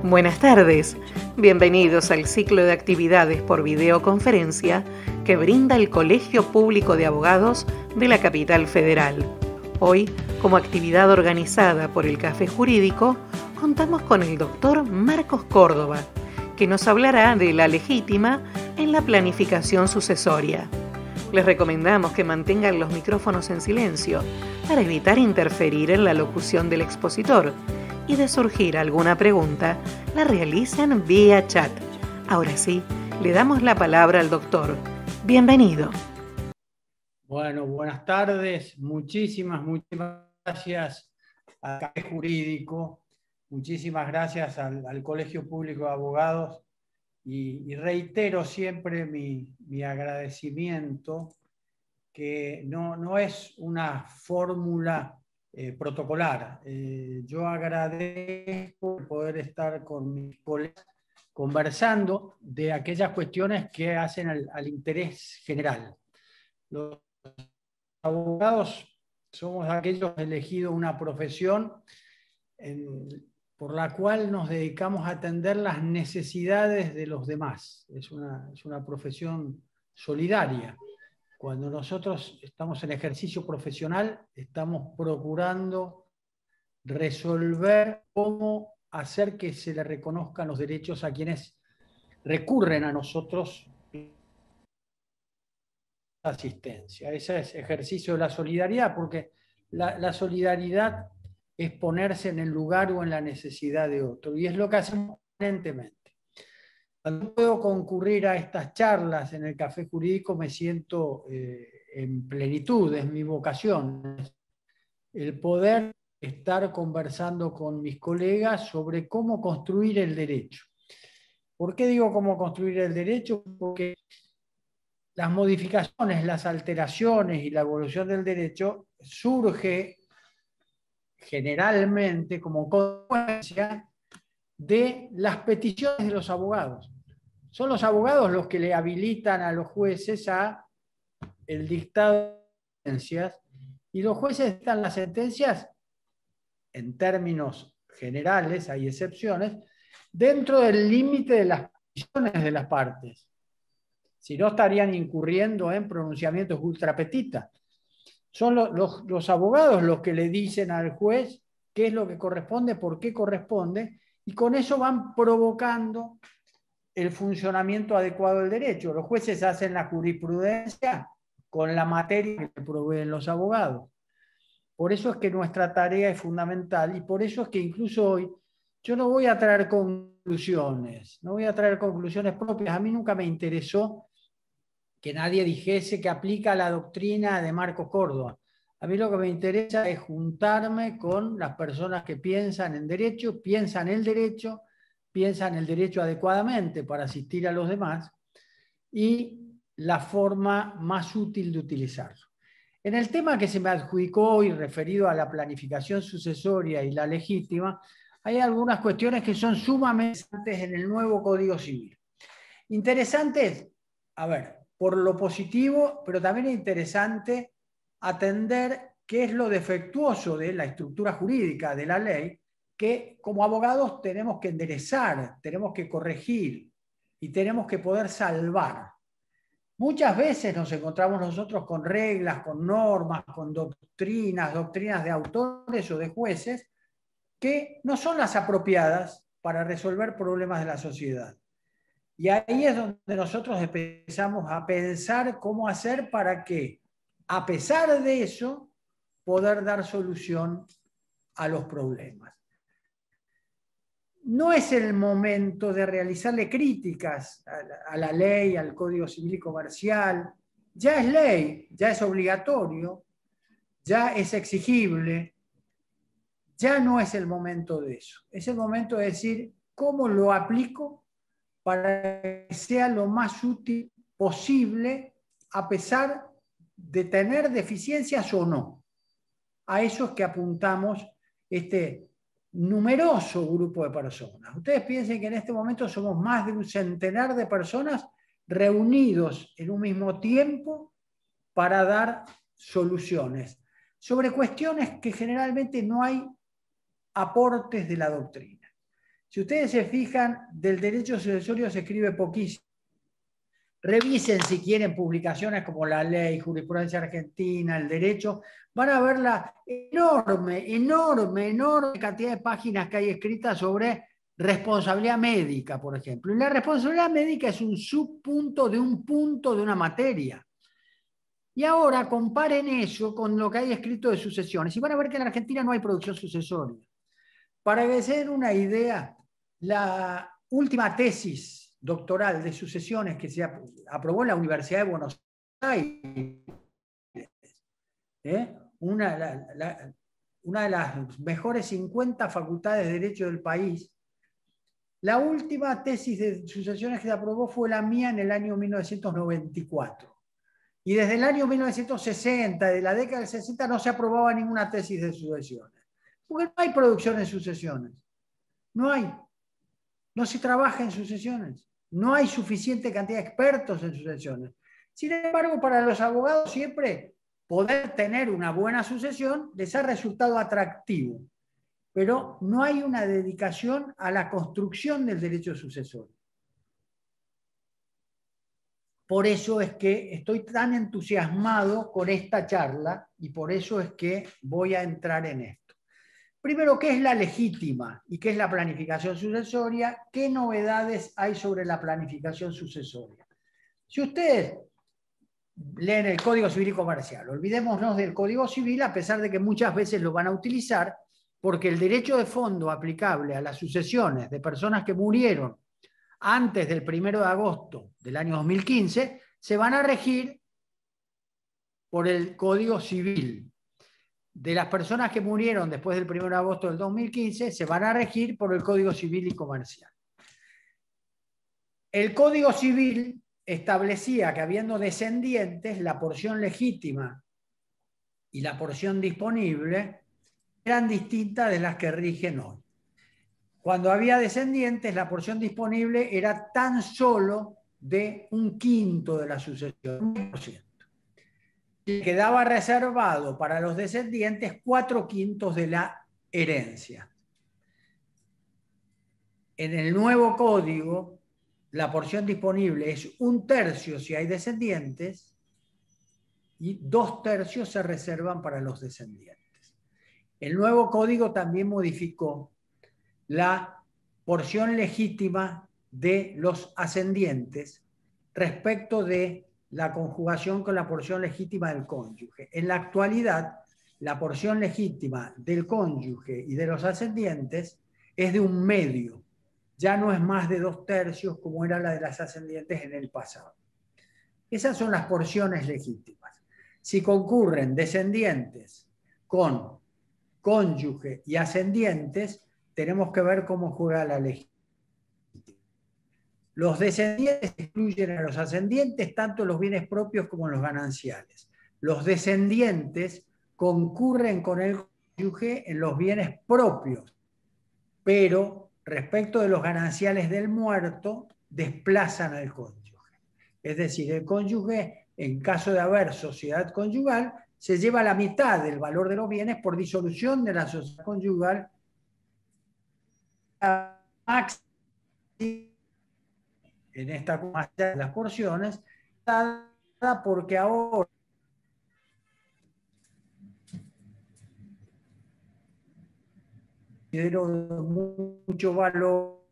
Buenas tardes, bienvenidos al ciclo de actividades por videoconferencia que brinda el Colegio Público de Abogados de la Capital Federal. Hoy, como actividad organizada por el Café Jurídico, contamos con el doctor Marcos Córdoba, que nos hablará de la legítima en la planificación sucesoria. Les recomendamos que mantengan los micrófonos en silencio para evitar interferir en la locución del expositor y de surgir alguna pregunta, la realicen vía chat. Ahora sí, le damos la palabra al doctor. Bienvenido. Bueno, buenas tardes. Muchísimas gracias al Café Jurídico. Muchísimas gracias al Colegio Público de Abogados. Y reitero siempre mi agradecimiento, que no es una fórmula protocolar. Yo agradezco poder estar con mis colegas conversando de aquellas cuestiones que hacen al interés general. Los abogados somos aquellos que han elegido una profesión por la cual nos dedicamos a atender las necesidades de los demás. Es una profesión solidaria. Cuando nosotros estamos en ejercicio profesional, estamos procurando resolver cómo hacer que se le reconozcan los derechos a quienes recurren a nosotros asistencia. Ese es ejercicio de la solidaridad, porque la solidaridad es ponerse en el lugar o en la necesidad de otro, y es lo que hacemos permanentemente. Cuando puedo concurrir a estas charlas en el Café Jurídico me siento en plenitud, es mi vocación, el poder estar conversando con mis colegas sobre cómo construir el derecho. ¿Por qué digo cómo construir el derecho? Porque las modificaciones, las alteraciones y la evolución del derecho surge generalmente como consecuencia de las peticiones de los abogados. Son los abogados los que le habilitan a los jueces a el dictado de sentencias, y los jueces dictan las sentencias en términos generales, hay excepciones, dentro del límite de las peticiones de las partes. Si no, estarían incurriendo en pronunciamientos ultra petita. Son los abogados los que le dicen al juez qué es lo que corresponde, por qué corresponde, y con eso van provocando el funcionamiento adecuado del derecho. Los jueces hacen la jurisprudencia con la materia que proveen los abogados. Por eso es que nuestra tarea es fundamental, y por eso es que incluso hoy yo no voy a traer conclusiones, no voy a traer conclusiones propias. A mí nunca me interesó que nadie dijese que aplica la doctrina de Marcos Córdoba. A mí lo que me interesa es juntarme con las personas que piensan en derecho, piensan el derecho adecuadamente para asistir a los demás, y la forma más útil de utilizarlo. En el tema que se me adjudicó hoy, referido a la planificación sucesoria y la legítima, hay algunas cuestiones que son sumamente interesantes en el nuevo Código Civil. Interesantes, a ver, por lo positivo, pero también es interesante atender qué es lo defectuoso de la estructura jurídica de la ley, que como abogados tenemos que enderezar, tenemos que corregir y tenemos que poder salvar. Muchas veces nos encontramos nosotros con reglas, con normas, con doctrinas de autores o de jueces que no son las apropiadas para resolver problemas de la sociedad. Y ahí es donde nosotros empezamos a pensar cómo hacer para que, a pesar de eso, poder dar solución a los problemas. No es el momento de realizarle críticas a la ley, al Código Civil y Comercial. Ya es ley, ya es obligatorio, ya es exigible. Ya no es el momento de eso. Es el momento de decir cómo lo aplico para que sea lo más útil posible, a pesar de tener deficiencias o no. A eso es que apuntamos este numeroso grupo de personas. Ustedes piensen que en este momento somos más de un centenar de personas reunidos en un mismo tiempo para dar soluciones sobre cuestiones que generalmente no hay aportes de la doctrina. Si ustedes se fijan, del derecho sucesorio se escribe poquísimo. Revisen si quieren publicaciones como La Ley, Jurisprudencia Argentina, el Derecho, van a ver la enorme cantidad de páginas que hay escritas sobre responsabilidad médica, por ejemplo. Y la responsabilidad médica es un subpunto de un punto de una materia. Y ahora comparen eso con lo que hay escrito de sucesiones y van a ver que en Argentina no hay producción sucesoria. Para que se den una idea, la última tesis doctoral de sucesiones que se aprobó en la Universidad de Buenos Aires, una de las mejores 50 facultades de Derecho del país, la última tesis de sucesiones que se aprobó fue la mía en el año 1994. Y desde el año 1960, de la década del 60, no se aprobaba ninguna tesis de sucesiones. Porque no hay producción en sucesiones. No hay. No se trabaja en sucesiones. No hay suficiente cantidad de expertos en sucesiones. Sin embargo, para los abogados siempre poder tener una buena sucesión les ha resultado atractivo. Pero no hay una dedicación a la construcción del derecho sucesorio. Por eso es que estoy tan entusiasmado con esta charla y por eso es que voy a entrar en esto. Primero, ¿qué es la legítima y qué es la planificación sucesoria? ¿Qué novedades hay sobre la planificación sucesoria? Si ustedes leen el Código Civil y Comercial, olvidémonos del Código Civil, a pesar de que muchas veces lo van a utilizar, porque el derecho de fondo aplicable a las sucesiones de personas que murieron antes del 1 de agosto del año 2015, se van a regir por el Código Civil. De las personas que murieron después del 1 de agosto del 2015, se van a regir por el Código Civil y Comercial. El Código Civil establecía que habiendo descendientes, la porción legítima y la porción disponible eran distintas de las que rigen hoy. Cuando había descendientes, la porción disponible era tan solo de 1/5 de la sucesión, 1%. Y quedaba reservado para los descendientes 4/5 de la herencia. En el nuevo código, la porción disponible es 1/3 si hay descendientes y 2/3 se reservan para los descendientes. El nuevo código también modificó la porción legítima de los ascendientes respecto de la conjugación con la porción legítima del cónyuge. En la actualidad, la porción legítima del cónyuge y de los ascendientes es de 1/2. Ya no es más de 2/3 como era la de las ascendientes en el pasado. Esas son las porciones legítimas. Si concurren descendientes con cónyuge y ascendientes, tenemos que ver cómo juega la legítima. Los descendientes excluyen a los ascendientes tanto los bienes propios como los gananciales. Los descendientes concurren con el cónyuge en los bienes propios, pero respecto de los gananciales del muerto, desplazan al cónyuge. Es decir, el cónyuge, en caso de haber sociedad conyugal, se lleva la mitad del valor de los bienes por disolución de la sociedad conyugal en esta de las porciones, porque ahora considero mucho valor,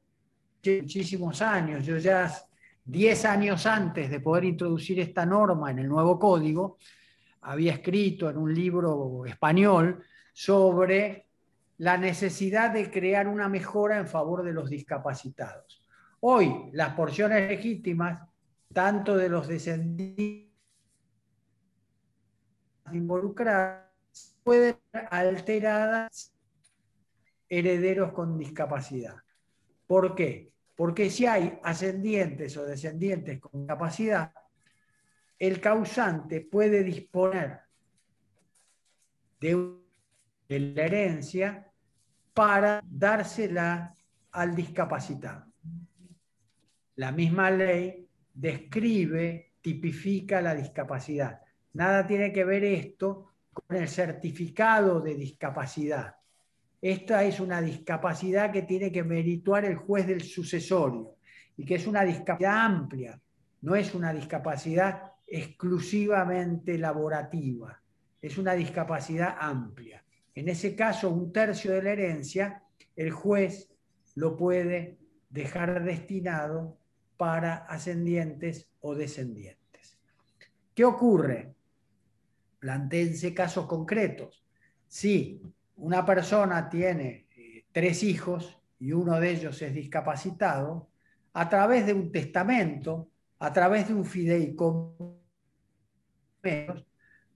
muchísimos años, yo ya 10 años antes de poder introducir esta norma en el nuevo código, había escrito en un libro español sobre la necesidad de crear una mejora en favor de los discapacitados. Hoy, las porciones legítimas, tanto de los descendientes involucrados, pueden ser alteradas herederos con discapacidad. ¿Por qué? Porque si hay ascendientes o descendientes con discapacidad, el causante puede disponer de la herencia para dársela al discapacitado. La misma ley describe, tipifica la discapacidad. Nada tiene que ver esto con el certificado de discapacidad. esta es una discapacidad que tiene que merituar el juez del sucesorio y que es una discapacidad amplia, no es una discapacidad exclusivamente laborativa, es una discapacidad amplia. En ese caso, 1/3 de la herencia, el juez lo puede dejar destinado para ascendientes o descendientes. ¿Qué ocurre? Plantéense casos concretos. Si una persona tiene 3 hijos y uno de ellos es discapacitado, a través de un testamento, a través de un fideicomiso,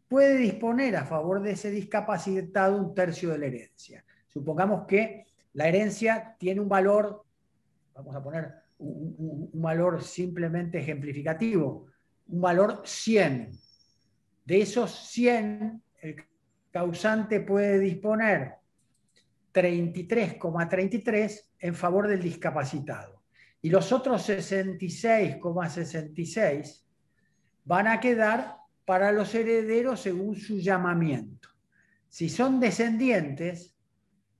puede disponer a favor de ese discapacitado 1/3 de la herencia. Supongamos que la herencia tiene un valor, vamos a poner un valor simplemente ejemplificativo, un valor 100. De esos 100, el causante puede disponer 33,33 en favor del discapacitado. Y los otros 66,66 van a quedar para los herederos según su llamamiento. Si son descendientes,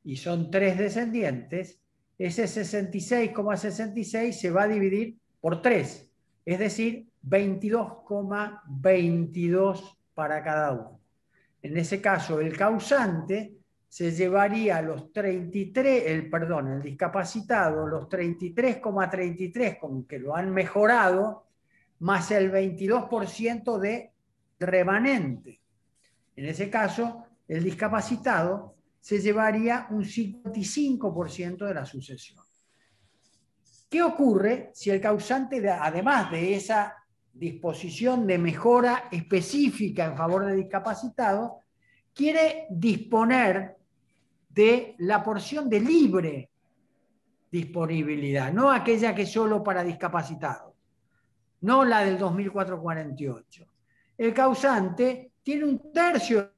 y son 3 descendientes, ese 66,66 se va a dividir por 3, es decir, 22,22 para cada uno. En ese caso, el causante se llevaría los 33, el discapacitado, los 33,33 con que lo han mejorado, más el 22% de remanente. En ese caso, el discapacitado se llevaría un 55% de la sucesión. ¿Qué ocurre si el causante, además de esa disposición de mejora específica en favor del discapacitado, quiere disponer de la porción de libre disponibilidad, no aquella que es solo para discapacitados, no la del 2448? El causante tiene 1/3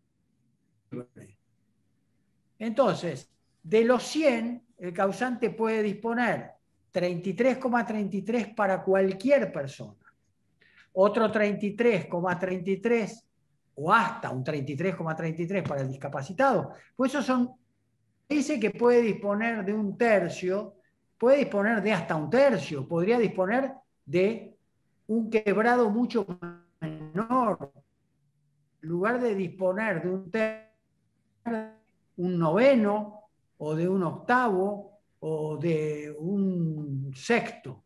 libre. Entonces, de los 100, el causante puede disponer 33,33 para cualquier persona, otro 33,33 o hasta un 33,33 para el discapacitado. Pues eso son, dice que puede disponer de 1/3, puede disponer de hasta 1/3, podría disponer de un quebrado mucho menor. En lugar de disponer de 1/3, un noveno o de un octavo o de un sexto.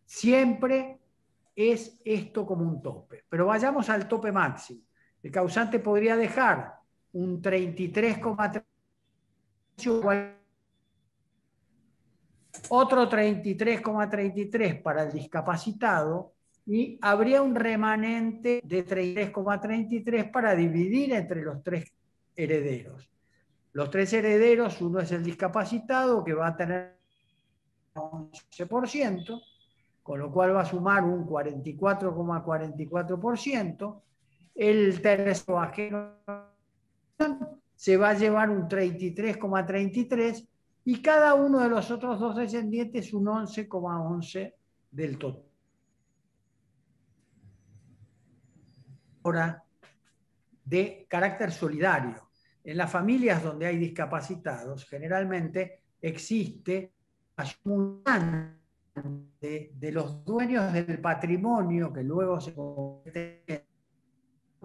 Siempre es esto como un tope. Pero vayamos al tope máximo. El causante podría dejar un 33,3, otro 33,33 para el discapacitado y habría un remanente de 33,33 para dividir entre los 3 herederos. Los 3 herederos, uno es el discapacitado, que va a tener 11%, con lo cual va a sumar un 44,44%. El tercero ajeno se va a llevar un 33,33 y cada uno de los otros 2 descendientes un 11,11 del total. Ahora, de carácter solidario. En las familias donde hay discapacitados, generalmente existe ayuda de los dueños del patrimonio que luego se convierte.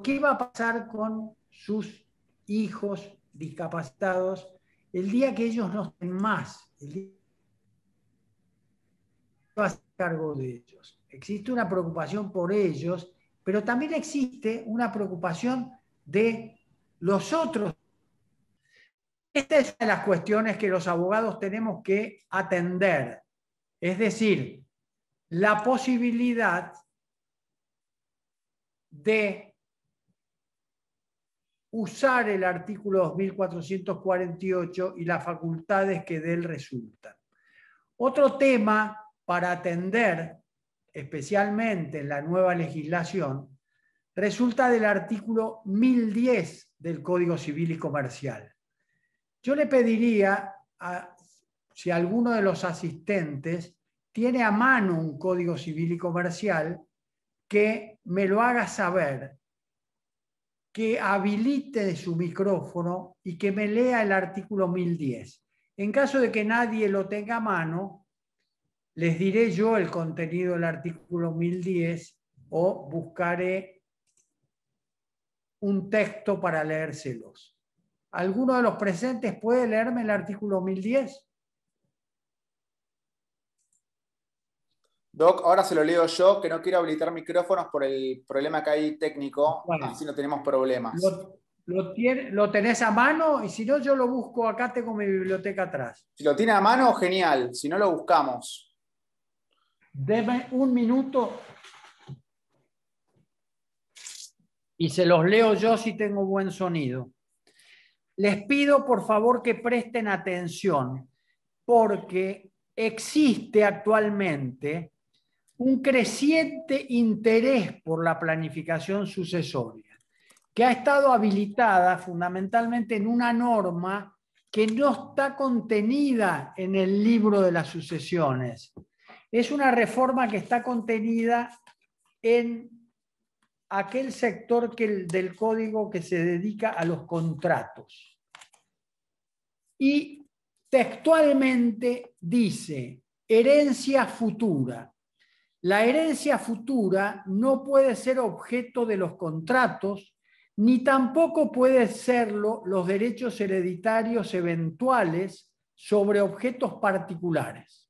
¿Qué va a pasar con sus hijos discapacitados el día que ellos no estén más? El día que va a ser cargo de ellos. Existe una preocupación por ellos, pero también existe una preocupación de los otros. Esta es una de las cuestiones que los abogados tenemos que atender. Es decir, la posibilidad de usar el artículo 2448 y las facultades que de él resultan. Otro tema para atender, especialmente en la nueva legislación, resulta del artículo 1010 del Código Civil y Comercial. Yo le pediría, si alguno de los asistentes tiene a mano un Código Civil y Comercial, que me lo haga saber, que habilite su micrófono y que me lea el artículo 1010. En caso de que nadie lo tenga a mano, les diré yo el contenido del artículo 1010 o buscaré un texto para leérselos. ¿Alguno de los presentes puede leerme el artículo 1010? Doc, ahora se lo leo yo, que no quiero habilitar micrófonos por el problema que hay técnico, Bueno, así no tenemos problemas. ¿Lo tenés a mano? Y si no, yo lo busco acá, tengo mi biblioteca atrás. Si lo tiene a mano, genial. Si no, lo buscamos. Deme un minuto y se los leo yo si tengo buen sonido. Les pido, por favor, que presten atención, porque existe actualmente un creciente interés por la planificación sucesoria, que ha estado habilitada fundamentalmente en una norma que no está contenida en el libro de las sucesiones. Es una reforma que está contenida en aquel sector del código que se dedica a los contratos. Y textualmente dice, herencia futura. La herencia futura no puede ser objeto de los contratos, ni tampoco pueden serlo los derechos hereditarios eventuales sobre objetos particulares,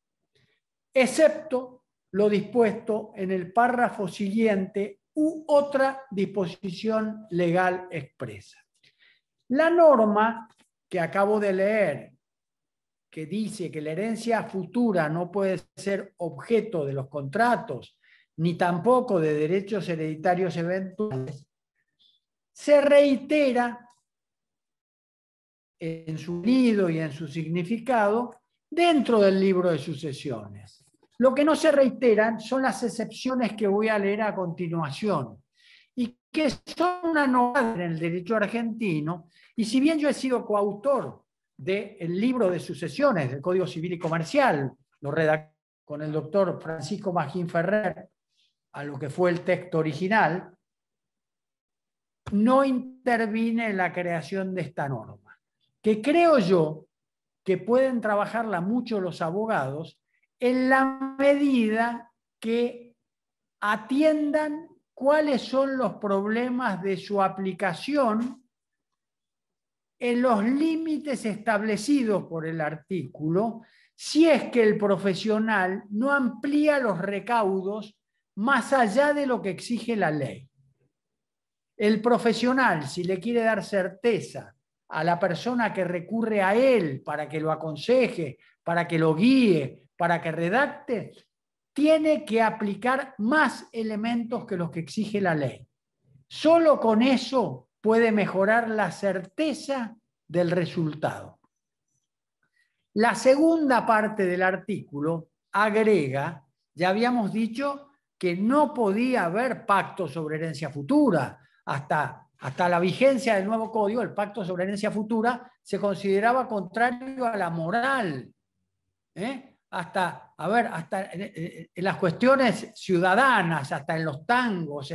excepto lo dispuesto en el párrafo siguiente u otra disposición legal expresa. La norma que acabo de leer, que dice que la herencia futura no puede ser objeto de los contratos, ni tampoco de derechos hereditarios eventuales, se reitera en su nido y en su significado dentro del libro de sucesiones. Lo que no se reiteran son las excepciones que voy a leer a continuación y que son una novedad en el derecho argentino, y si bien yo he sido coautor del libro de sucesiones del Código Civil y Comercial, lo redacté con el doctor Francisco Magín Ferrer a lo que fue el texto original, no intervine en la creación de esta norma, que creo yo que pueden trabajarla mucho los abogados en la medida que atiendan cuáles son los problemas de su aplicación en los límites establecidos por el artículo, si es que el profesional no amplía los recaudos más allá de lo que exige la ley. El profesional, si le quiere dar certeza a la persona que recurre a él para que lo aconseje, para que lo guíe, para que redacte, tiene que aplicar más elementos que los que exige la ley. Solo con eso puede mejorar la certeza del resultado. La segunda parte del artículo agrega, ya habíamos dicho que no podía haber pacto sobre herencia futura. Hasta la vigencia del nuevo código, el pacto sobre herencia futura se consideraba contrario a la moral. Hasta en las cuestiones ciudadanas, hasta en los tangos,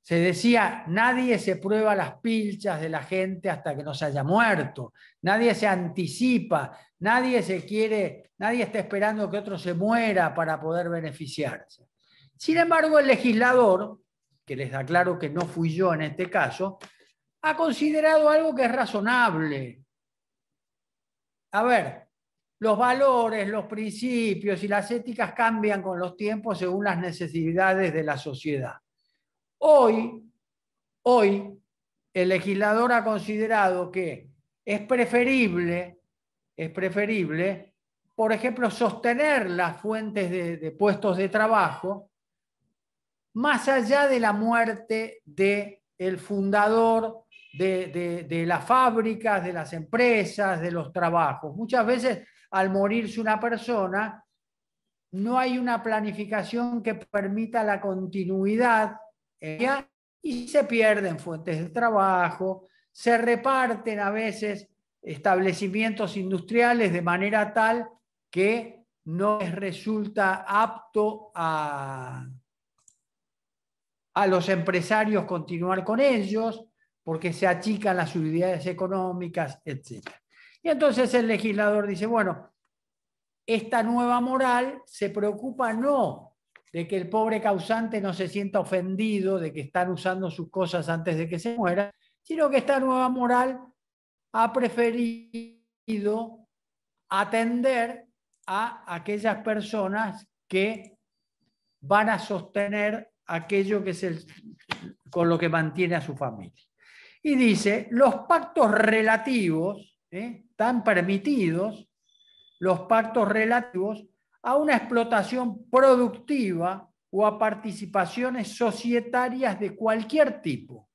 se decía, nadie se prueba las pilchas de la gente hasta que no se haya muerto, nadie se anticipa, nadie está esperando que otro se muera para poder beneficiarse. Sin embargo, el legislador, que les aclaro que no fui yo en este caso, ha considerado algo que es razonable. A ver, los valores, los principios y las éticas cambian con los tiempos según las necesidades de la sociedad. Hoy, el legislador ha considerado que es preferible, por ejemplo, sostener las fuentes de puestos de trabajo más allá de la muerte del fundador de las fábricas, de las empresas, de los trabajos. Muchas veces, al morirse una persona, no hay una planificación que permita la continuidad y se pierden fuentes de trabajo, se reparten a veces establecimientos industriales de manera tal que no les resulta apto a los empresarios continuar con ellos, porque se achican las utilidades económicas, etc. Y entonces el legislador dice, bueno, esta nueva moral se preocupa no de que el pobre causante no se sienta ofendido de que están usando sus cosas antes de que se muera, sino que esta nueva moral ha preferido atender a aquellas personas que van a sostener aquello que es con lo que mantiene a su familia. Y dice, los pactos relativos, están permitidos, los pactos relativos a una explotación productiva o a participaciones societarias de cualquier tipo,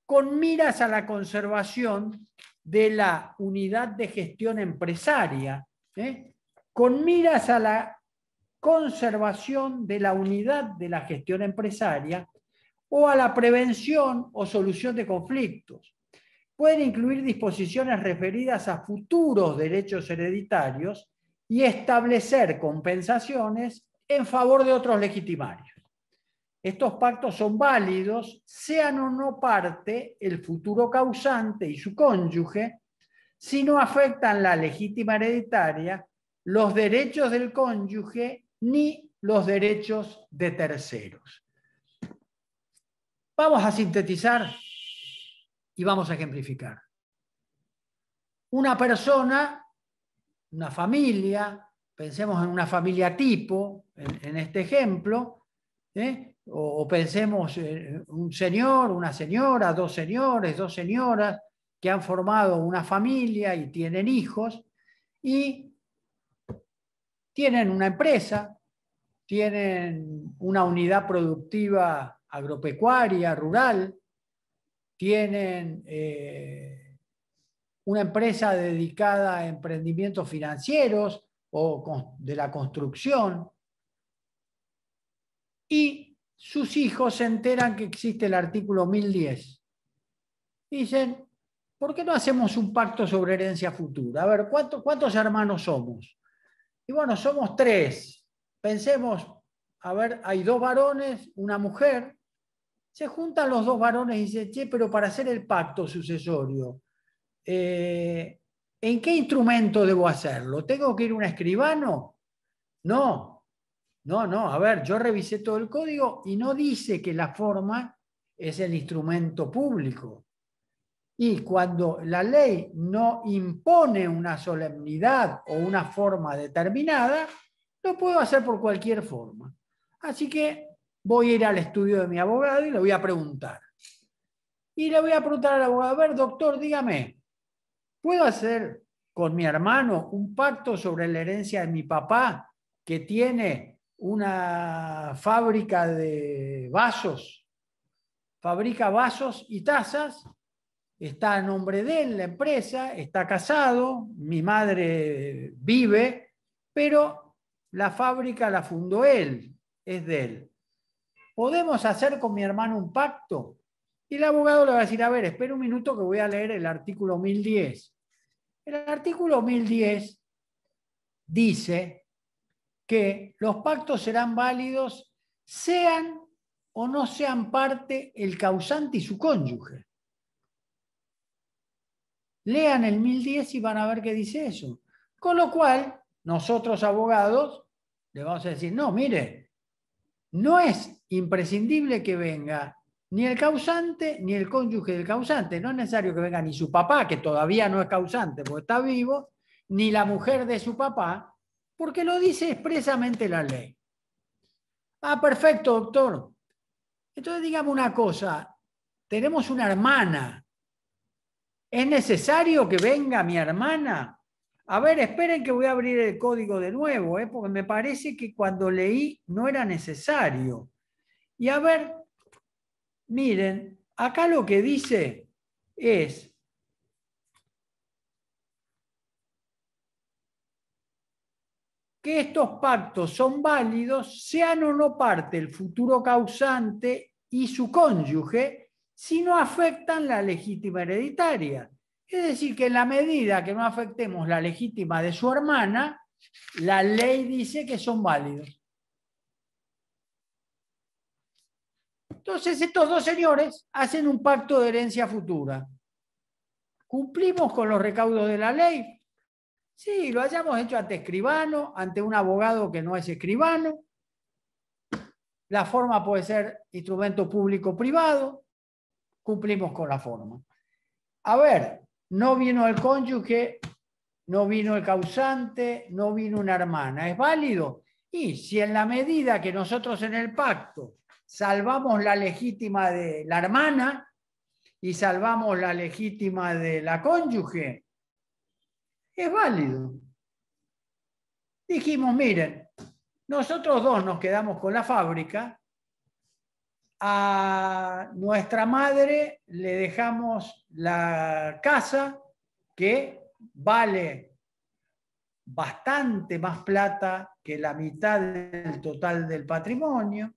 con miras a la conservación de la unidad de gestión empresaria, con miras a la conservación de la unidad de la gestión empresaria o a la prevención o solución de conflictos. Pueden incluir disposiciones referidas a futuros derechos hereditarios y establecer compensaciones en favor de otros legitimarios. Estos pactos son válidos, sean o no parte el futuro causante y su cónyuge, si no afectan la legítima hereditaria, los derechos del cónyuge ni los derechos de terceros. Vamos a sintetizar y vamos a ejemplificar. Una persona, una familia, pensemos en una familia tipo, en este ejemplo, o pensemos en un señor, una señora, dos señores, dos señoras que han formado una familia y tienen hijos y tienen una empresa, tienen una unidad productiva agropecuaria, rural, tienen una empresa dedicada a emprendimientos financieros o de la construcción, y sus hijos se enteran que existe el artículo 1010. Dicen, ¿por qué no hacemos un pacto sobre herencia futura? A ver, ¿cuántos hermanos somos? Y bueno, somos 3. Pensemos, a ver, hay 2 varones, una mujer. Se juntan los 2 varones y dicen, che, pero para hacer el pacto sucesorio, ¿en qué instrumento debo hacerlo? ¿Tengo que ir a un escribano? No, a ver, yo revisé todo el código y no dice que la forma es el instrumento público. Y cuando la ley no impone una solemnidad o una forma determinada, lo puedo hacer por cualquier forma. Así que voy a ir al estudio de mi abogado y le voy a preguntar. Y le voy a preguntar al abogado, a ver, doctor, dígame, ¿puedo hacer con mi hermano un pacto sobre la herencia de mi papá que tiene una fábrica de vasos? Fabrica vasos y tazas, está a nombre de él la empresa, está casado, mi madre vive, pero la fábrica la fundó él, es de él. ¿Podemos hacer con mi hermano un pacto? Y el abogado le va a decir, a ver, espera un minuto que voy a leer el artículo 1010. El artículo 1010 dice que los pactos serán válidos sean o no sean parte el causante y su cónyuge. Lean el 1010 y van a ver qué dice eso. Con lo cual, nosotros abogados le vamos a decir, no, mire, no es imprescindible que venga ni el causante ni el cónyuge del causante. No es necesario que venga ni su papá, que todavía no es causante porque está vivo, ni la mujer de su papá, porque lo dice expresamente la ley. Ah, perfecto, doctor. Entonces, dígame una cosa. Tenemos una hermana. ¿Es necesario que venga mi hermana? A ver, esperen que voy a abrir el código de nuevo, porque me parece que cuando leí no era necesario. Y a ver, miren, acá lo que dice es que estos pactos son válidos, sean o no parte el futuro causante y su cónyuge, si no afectan la legítima hereditaria. Es decir, que en la medida que no afectemos la legítima de su hermana, la ley dice que son válidos. Entonces estos dos señores hacen un pacto de herencia futura. ¿Cumplimos con los recaudos de la ley? Sí, lo hayamos hecho ante escribano, ante un abogado que no es escribano. La forma puede ser instrumento público-privado. Cumplimos con la forma. A ver, no vino el cónyuge, no vino el causante, no vino una hermana. ¿Es válido? Y si en la medida que nosotros en el pacto salvamos la legítima de la hermana y salvamos la legítima de la cónyuge, es válido. Dijimos, miren, nosotros dos nos quedamos con la fábrica, a nuestra madre le dejamos la casa que vale bastante más plata que la mitad del total del patrimonio,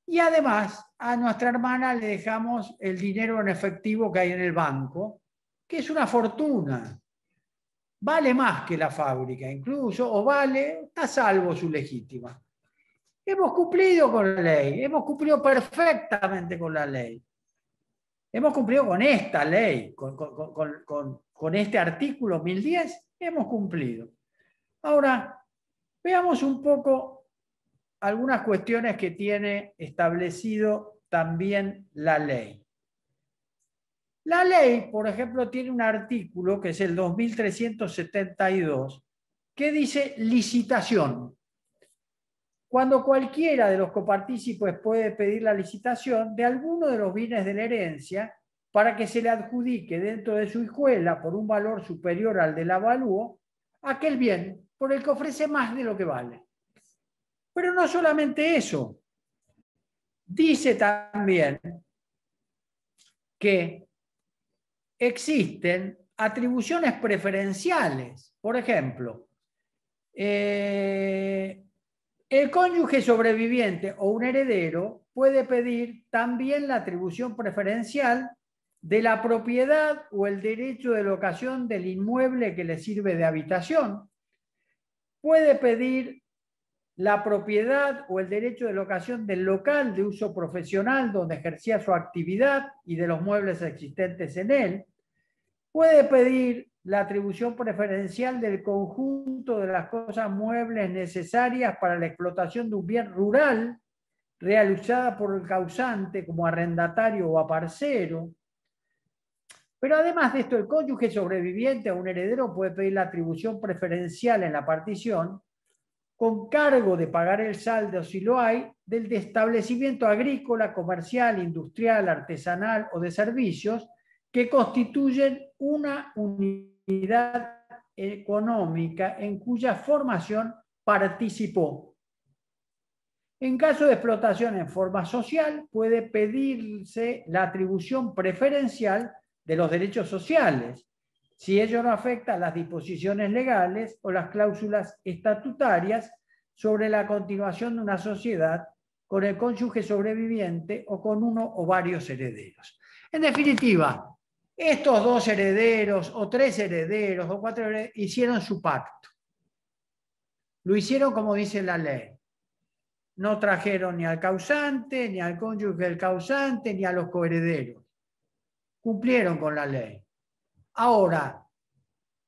y además a nuestra hermana le dejamos el dinero en efectivo que hay en el banco, que es una fortuna. Vale más que la fábrica incluso, o vale, está a salvo su legítima. Hemos cumplido con la ley, hemos cumplido perfectamente con la ley. Hemos cumplido con esta ley, con este artículo 1010, hemos cumplido. Ahora, veamos un poco algunas cuestiones que tiene establecido también la ley. La ley, por ejemplo, tiene un artículo, que es el 2372, que dice licitación. Cuando cualquiera de los copartícipes puede pedir la licitación de alguno de los bienes de la herencia para que se le adjudique dentro de su hijuela por un valor superior al del avalúo aquel bien por el que ofrece más de lo que vale. Pero no solamente eso. Dice también que existen atribuciones preferenciales. Por ejemplo, el cónyuge sobreviviente o un heredero puede pedir también la atribución preferencial de la propiedad o el derecho de locación del inmueble que le sirve de habitación. Puede pedir la propiedad o el derecho de locación del local de uso profesional donde ejercía su actividad y de los muebles existentes en él. Puede pedir la atribución preferencial del conjunto de las cosas muebles necesarias para la explotación de un bien rural realizada por el causante como arrendatario o aparcero. Pero además de esto, el cónyuge sobreviviente a un heredero puede pedir la atribución preferencial en la partición con cargo de pagar el saldo, si lo hay, del establecimiento agrícola, comercial, industrial, artesanal o de servicios que constituyen una unidad económica en cuya formación participó. En caso de explotación en forma social, puede pedirse la atribución preferencial de los derechos sociales, si ello no afecta a las disposiciones legales o las cláusulas estatutarias sobre la continuación de una sociedad con el cónyuge sobreviviente o con uno o varios herederos. En definitiva, estos dos herederos o tres herederos o cuatro herederos hicieron su pacto. Lo hicieron como dice la ley. No trajeron ni al causante, ni al cónyuge del causante, ni a los coherederos. Cumplieron con la ley. Ahora,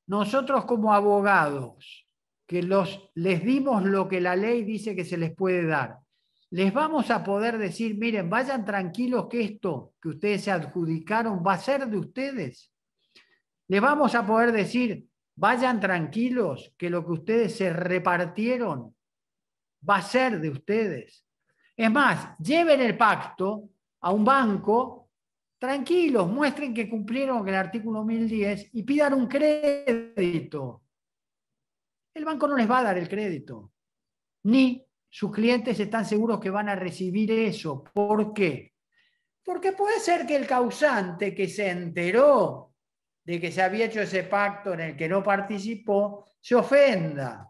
nosotros como abogados, que les dimos lo que la ley dice que se les puede dar, les vamos a poder decir, miren, vayan tranquilos que esto que ustedes se adjudicaron va a ser de ustedes. Les vamos a poder decir, vayan tranquilos que lo que ustedes se repartieron va a ser de ustedes. Es más, lleven el pacto a un banco, tranquilos, muestren que cumplieron con el artículo 1010 y pidan un crédito. El banco no les va a dar el crédito, ni sus clientes están seguros que van a recibir eso. ¿Por qué? Porque puede ser que el causante que se enteró de que se había hecho ese pacto en el que no participó, se ofenda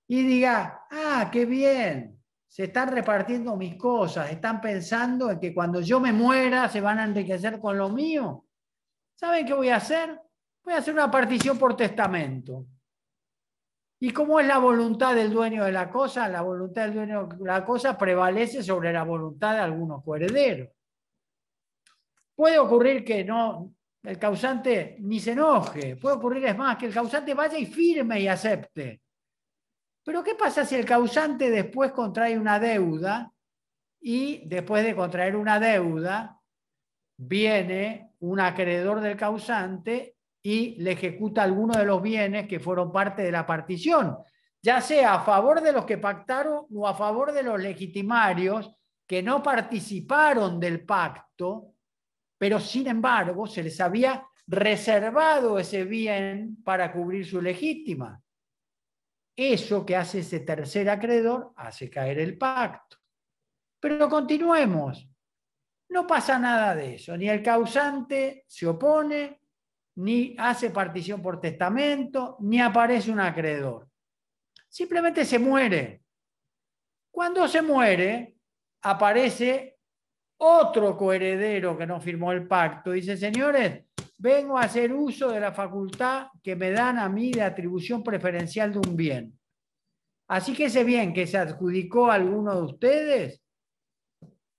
y diga, ah, qué bien, se están repartiendo mis cosas, están pensando en que cuando yo me muera se van a enriquecer con lo mío. ¿Saben qué voy a hacer? Voy a hacer una partición por testamento. Y como es la voluntad del dueño de la cosa, la voluntad del dueño de la cosa prevalece sobre la voluntad de algunos coherederos. Puede ocurrir que no, el causante ni se enoje. Puede ocurrir, es más, que el causante vaya y firme y acepte. Pero ¿qué pasa si el causante después contrae una deuda y después de contraer una deuda viene un acreedor del causante y le ejecuta alguno de los bienes que fueron parte de la partición, ya sea a favor de los que pactaron o a favor de los legitimarios que no participaron del pacto, pero sin embargo se les había reservado ese bien para cubrir su legítima? Eso que hace ese tercer acreedor hace caer el pacto. Pero continuemos. No pasa nada de eso. Ni el causante se opone, ni hace partición por testamento, ni aparece un acreedor. Simplemente se muere. Cuando se muere, aparece otro coheredero que no firmó el pacto. Dice, señores, vengo a hacer uso de la facultad que me dan a mí de atribución preferencial de un bien. Así que ese bien que se adjudicó a alguno de ustedes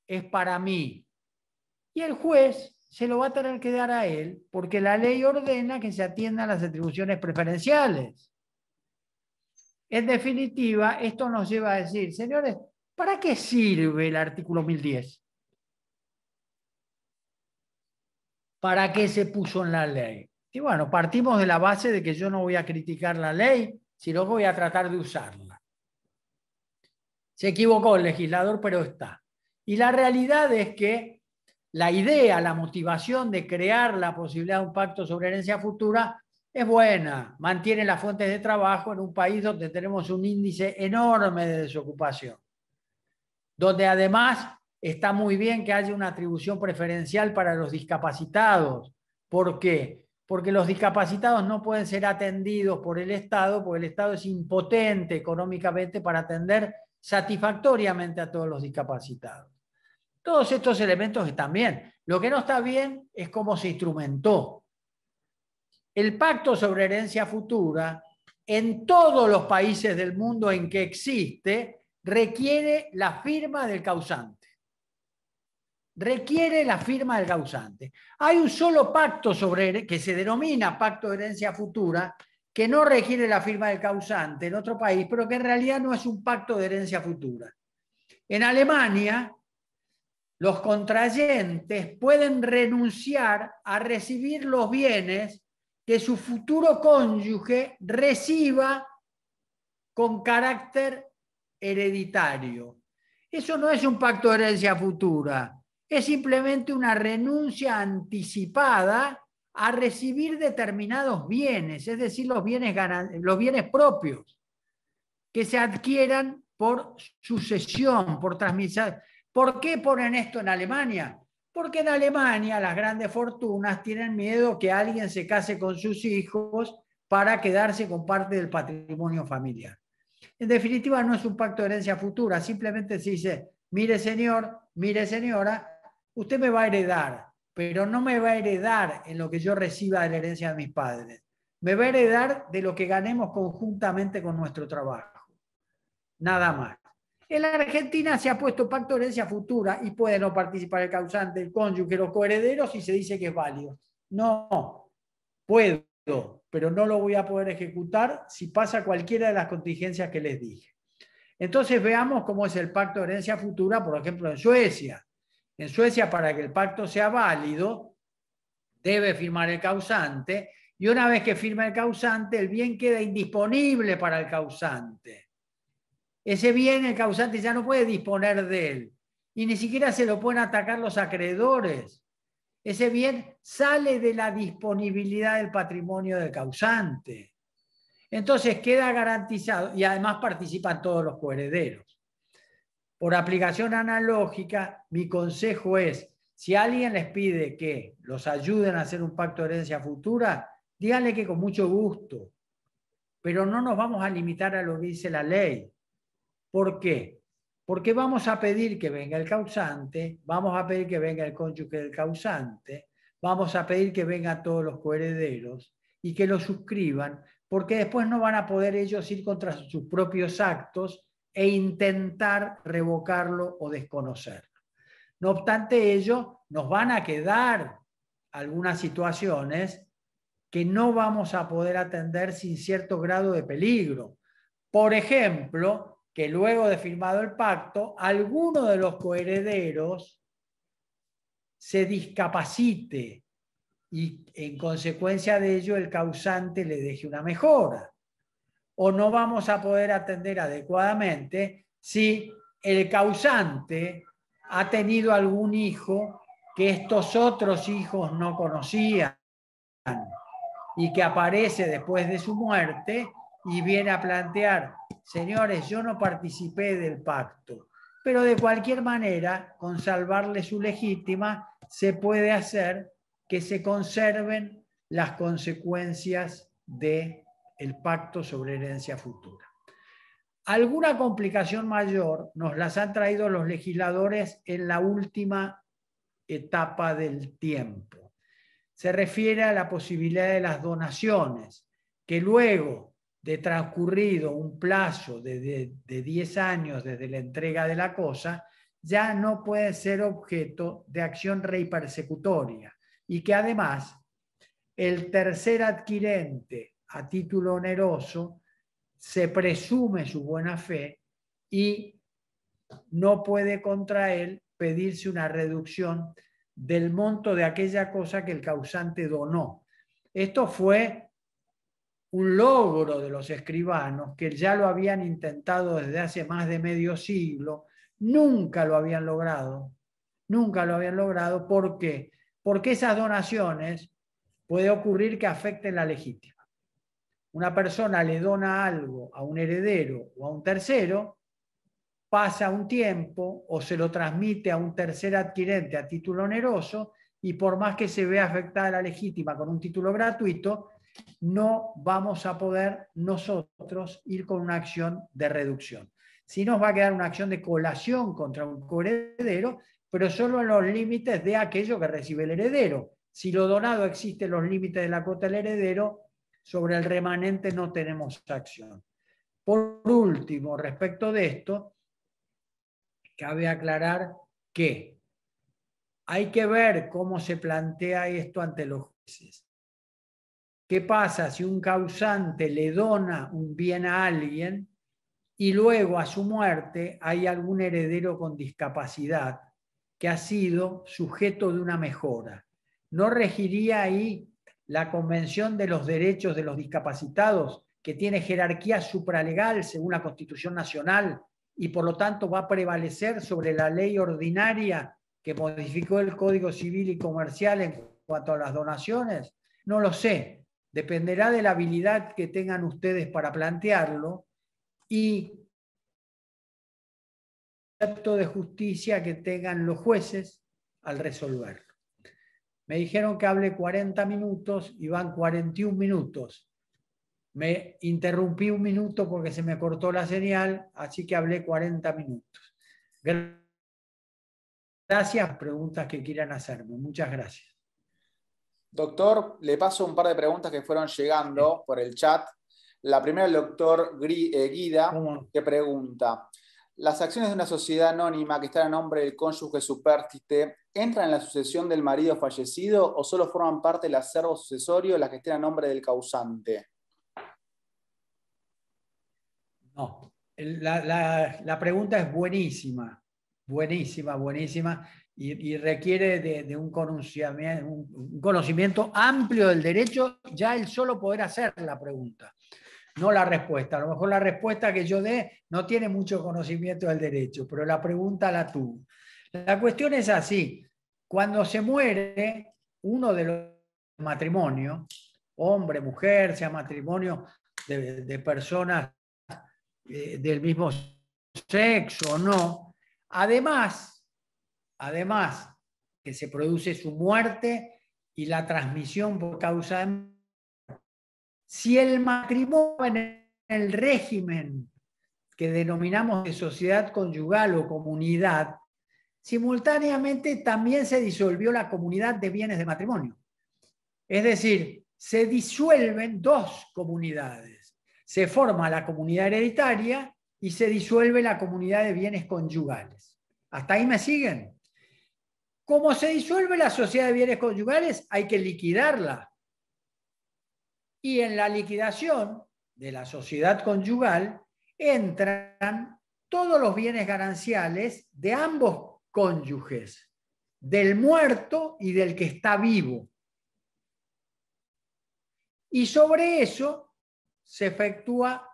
es para mí. Y el juez se lo va a tener que dar a él porque la ley ordena que se atiendan las atribuciones preferenciales. En definitiva, esto nos lleva a decir, señores, ¿para qué sirve el artículo 1010? ¿Para qué se puso en la ley? Y bueno, partimos de la base de que yo no voy a criticar la ley, sino que voy a tratar de usarla. Se equivocó el legislador, pero está. Y la realidad es que la idea, la motivación de crear la posibilidad de un pacto sobre herencia futura es buena, mantiene las fuentes de trabajo en un país donde tenemos un índice enorme de desocupación, donde además está muy bien que haya una atribución preferencial para los discapacitados. ¿Por qué? Porque los discapacitados no pueden ser atendidos por el Estado, porque el Estado es impotente económicamente para atender satisfactoriamente a todos los discapacitados. Todos estos elementos están bien. Lo que no está bien es cómo se instrumentó. El pacto sobre herencia futura, en todos los países del mundo en que existe, requiere la firma del causante. Requiere la firma del causante. Hay un solo pacto que se denomina pacto de herencia futura, que no requiere la firma del causante en otro país, pero que en realidad no es un pacto de herencia futura. En Alemania, los contrayentes pueden renunciar a recibir los bienes que su futuro cónyuge reciba con carácter hereditario. Eso no es un pacto de herencia futura, es simplemente una renuncia anticipada a recibir determinados bienes, es decir, los bienes propios, que se adquieran por sucesión, por transmisión. ¿Por qué ponen esto en Alemania? Porque en Alemania las grandes fortunas tienen miedo que alguien se case con sus hijos para quedarse con parte del patrimonio familiar. En definitiva, no es un pacto de herencia futura, simplemente se dice, mire señor, mire señora, usted me va a heredar, pero no me va a heredar en lo que yo reciba de la herencia de mis padres. Me va a heredar de lo que ganemos conjuntamente con nuestro trabajo. Nada más. En la Argentina se ha puesto pacto de herencia futura y puede no participar el causante, el cónyuge, los coherederos y se dice que es válido. No, puedo, pero no lo voy a poder ejecutar si pasa cualquiera de las contingencias que les dije. Entonces veamos cómo es el pacto de herencia futura, por ejemplo, en Suecia. En Suecia, para que el pacto sea válido, debe firmar el causante y una vez que firma el causante, el bien queda indisponible para el causante. Ese bien el causante ya no puede disponer de él y ni siquiera se lo pueden atacar los acreedores. Ese bien sale de la disponibilidad del patrimonio del causante. Entonces queda garantizado y además participan todos los coherederos. Por aplicación analógica, mi consejo es, si alguien les pide que los ayuden a hacer un pacto de herencia futura, díganle que con mucho gusto, pero no nos vamos a limitar a lo que dice la ley. ¿Por qué? Porque vamos a pedir que venga el causante, vamos a pedir que venga el cónyuge del causante, vamos a pedir que vengan todos los coherederos y que lo suscriban, porque después no van a poder ellos ir contra sus propios actos e intentar revocarlo o desconocerlo. No obstante ello, nos van a quedar algunas situaciones que no vamos a poder atender sin cierto grado de peligro. Por ejemplo, que luego de firmado el pacto, alguno de los coherederos se discapacite y en consecuencia de ello el causante le deje una mejora. O no vamos a poder atender adecuadamente si el causante ha tenido algún hijo que estos otros hijos no conocían y que aparece después de su muerte y viene a plantear, señores, yo no participé del pacto, pero de cualquier manera, con salvarle su legítima, se puede hacer que se conserven las consecuencias del pacto sobre herencia futura. Alguna complicación mayor nos las han traído los legisladores en la última etapa del tiempo. Se refiere a la posibilidad de las donaciones, que luego de transcurrido un plazo de 10 años desde la entrega de la cosa, ya no puede ser objeto de acción rei persecutoria y que además el tercer adquirente a título oneroso se presume su buena fe y no puede contra él pedirse una reducción del monto de aquella cosa que el causante donó. Esto fue un logro de los escribanos que ya lo habían intentado desde hace más de medio siglo, nunca lo habían logrado. Nunca lo habían logrado. ¿Por qué? Porque esas donaciones puede ocurrir que afecten la legítima. Una persona le dona algo a un heredero o a un tercero, pasa un tiempo o se lo transmite a un tercer adquirente a título oneroso y por más que se vea afectada la legítima con un título gratuito, no vamos a poder nosotros ir con una acción de reducción. Sí nos va a quedar una acción de colación contra un coheredero, pero solo en los límites de aquello que recibe el heredero. Si lo donado existe en los límites de la cuota del heredero, sobre el remanente no tenemos acción. Por último, respecto de esto, cabe aclarar que hay que ver cómo se plantea esto ante los jueces. ¿Qué pasa si un causante le dona un bien a alguien y luego a su muerte hay algún heredero con discapacidad que ha sido sujeto de una mejora? ¿No regiría ahí la Convención de los Derechos de los Discapacitados, que tiene jerarquía supralegal según la Constitución Nacional y por lo tanto va a prevalecer sobre la ley ordinaria que modificó el Código Civil y Comercial en cuanto a las donaciones? No lo sé. Dependerá de la habilidad que tengan ustedes para plantearlo y el concepto de justicia que tengan los jueces al resolverlo. Me dijeron que hable 40 minutos y van 41 minutos. Me interrumpí un minuto porque se me cortó la señal, así que hablé 40 minutos. Gracias, preguntas que quieran hacerme. Muchas gracias. Doctor, le paso un par de preguntas que fueron llegando por el chat. La primera, el doctor Guida, que pregunta: ¿las acciones de una sociedad anónima que está a nombre del cónyuge supérstite entran en la sucesión del marido fallecido o solo forman parte del acervo sucesorio las que estén a nombre del causante? No, la pregunta es buenísima, buenísima, y requiere de un conocimiento amplio del derecho, ya el solo poder hacer la pregunta, no la respuesta. A lo mejor la respuesta que yo dé no tiene mucho conocimiento del derecho, pero la pregunta la tuvo. La cuestión es así: cuando se muere uno de los matrimonios, hombre, mujer, sea matrimonio de personas del mismo sexo o no, además que se produce su muerte y la transmisión por causa de muerte, si el matrimonio en el régimen que denominamos de sociedad conyugal o comunidad, simultáneamente también se disolvió la comunidad de bienes de matrimonio. Es decir, se disuelven dos comunidades. Se forma la comunidad hereditaria y se disuelve la comunidad de bienes conyugales. ¿Hasta ahí me siguen? Como se disuelve la sociedad de bienes conyugales, hay que liquidarla. Y en la liquidación de la sociedad conyugal entran todos los bienes gananciales de ambos cónyuges, del muerto y del que está vivo. Y sobre eso se efectúa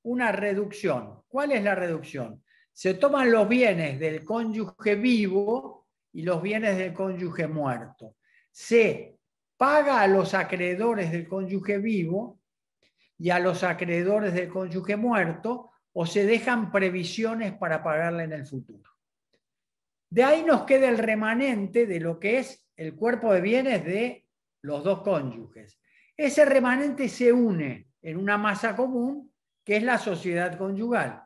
una reducción. ¿Cuál es la reducción? Se toman los bienes del cónyuge vivo y los bienes del cónyuge muerto. Se paga a los acreedores del cónyuge vivo y a los acreedores del cónyuge muerto, o se dejan previsiones para pagarle en el futuro. De ahí nos queda el remanente de lo que es el cuerpo de bienes de los dos cónyuges. Ese remanente se une en una masa común, que es la sociedad conyugal.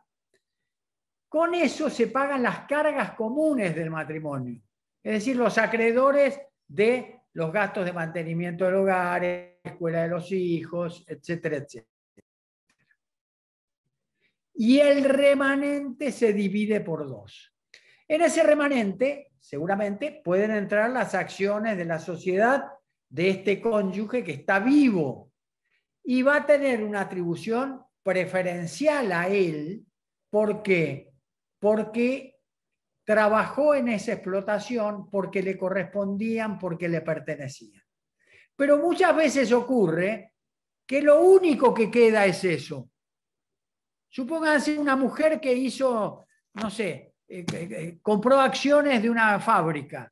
Con eso se pagan las cargas comunes del matrimonio, es decir, los acreedores de los gastos de mantenimiento del hogar, escuela de los hijos, etcétera, etcétera. Y el remanente se divide por dos. En ese remanente, seguramente, pueden entrar las acciones de la sociedad de este cónyuge que está vivo y va a tener una atribución preferencial a él. ¿Por qué? Porque trabajó en esa explotación, porque le correspondían, porque le pertenecían. Pero muchas veces ocurre que lo único que queda es eso. Supónganse una mujer que hizo, no sé, compró acciones de una fábrica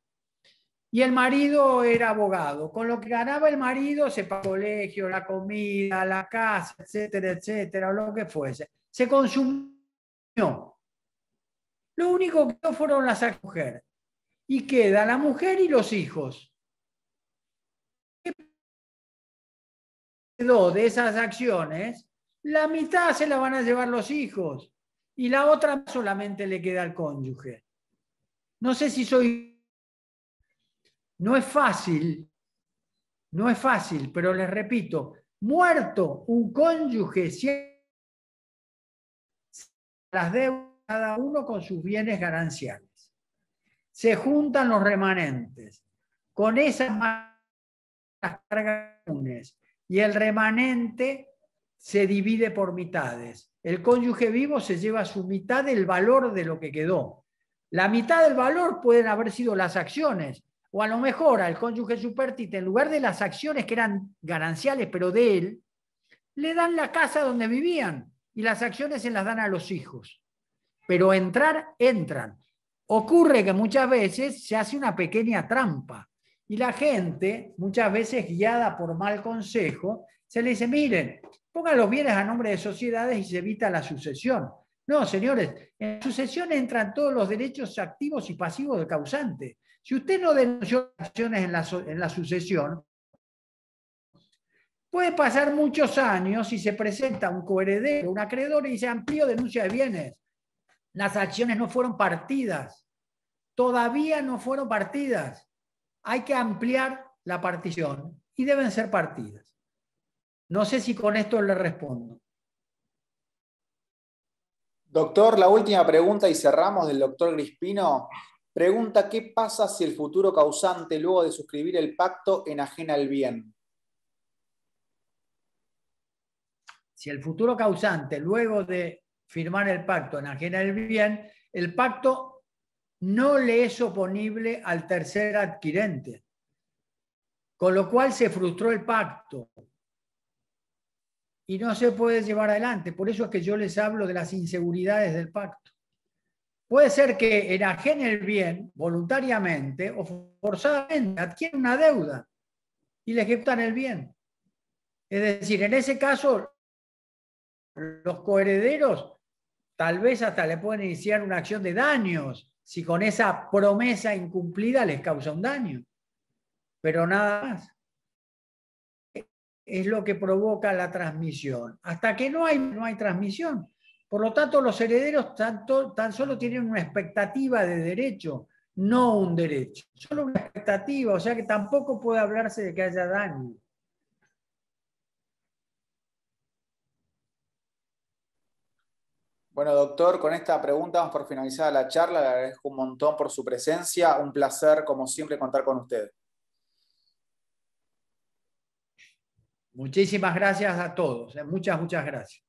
y el marido era abogado. Con lo que ganaba el marido se pagó el colegio, la comida, la casa, etcétera, etcétera, o lo que fuese. Se consumió. Lo único que fueron las mujeres. Y queda la mujer y los hijos. ¿Qué quedó de esas acciones? La mitad se la van a llevar los hijos y la otra solamente le queda al cónyuge. No sé si soy... No es fácil, pero les repito, muerto un cónyuge, las deudas cada uno con sus bienes gananciales. Se juntan los remanentes con esas cargas comunes y el remanente se divide por mitades. El cónyuge vivo se lleva su mitad del valor de lo que quedó. La mitad del valor pueden haber sido las acciones, o a lo mejor al cónyuge supérstite, en lugar de las acciones que eran gananciales, pero de él, le dan la casa donde vivían y las acciones se las dan a los hijos. Pero entran. Ocurre que muchas veces se hace una pequeña trampa y la gente, muchas veces guiada por mal consejo, se le dice, miren, pongan los bienes a nombre de sociedades y se evita la sucesión. No, señores, en la sucesión entran todos los derechos activos y pasivos del causante. Si usted no denunció acciones en la sucesión, puede pasar muchos años y se presenta un coheredero, un acreedor y dice, amplío denuncia de bienes. Las acciones no fueron partidas. Todavía no fueron partidas. Hay que ampliar la partición y deben ser partidas. No sé si con esto le respondo. Doctor, la última pregunta y cerramos del doctor Grispino. Pregunta, ¿qué pasa si el futuro causante, luego de suscribir el pacto, enajena el bien? Si el futuro causante, luego de firmar el pacto, enajena el bien, el pacto no le es oponible al tercer adquirente, con lo cual se frustró el pacto y no se puede llevar adelante. Por eso es que yo les hablo de las inseguridades del pacto. Puede ser que enajene el bien voluntariamente o forzadamente, adquiere una deuda y le ejecutan el bien. Es decir, en ese caso, los coherederos tal vez hasta le pueden iniciar una acción de daños si con esa promesa incumplida les causa un daño. Pero nada más. Es lo que provoca la transmisión. Hasta que no hay transmisión. Por lo tanto, los herederos tan solo tienen una expectativa de derecho, no un derecho. Solo una expectativa, o sea que tampoco puede hablarse de que haya daño. Bueno, doctor, con esta pregunta vamos por finalizar la charla. Le agradezco un montón por su presencia. Un placer, como siempre, contar con usted. Muchísimas gracias a todos. Muchas gracias.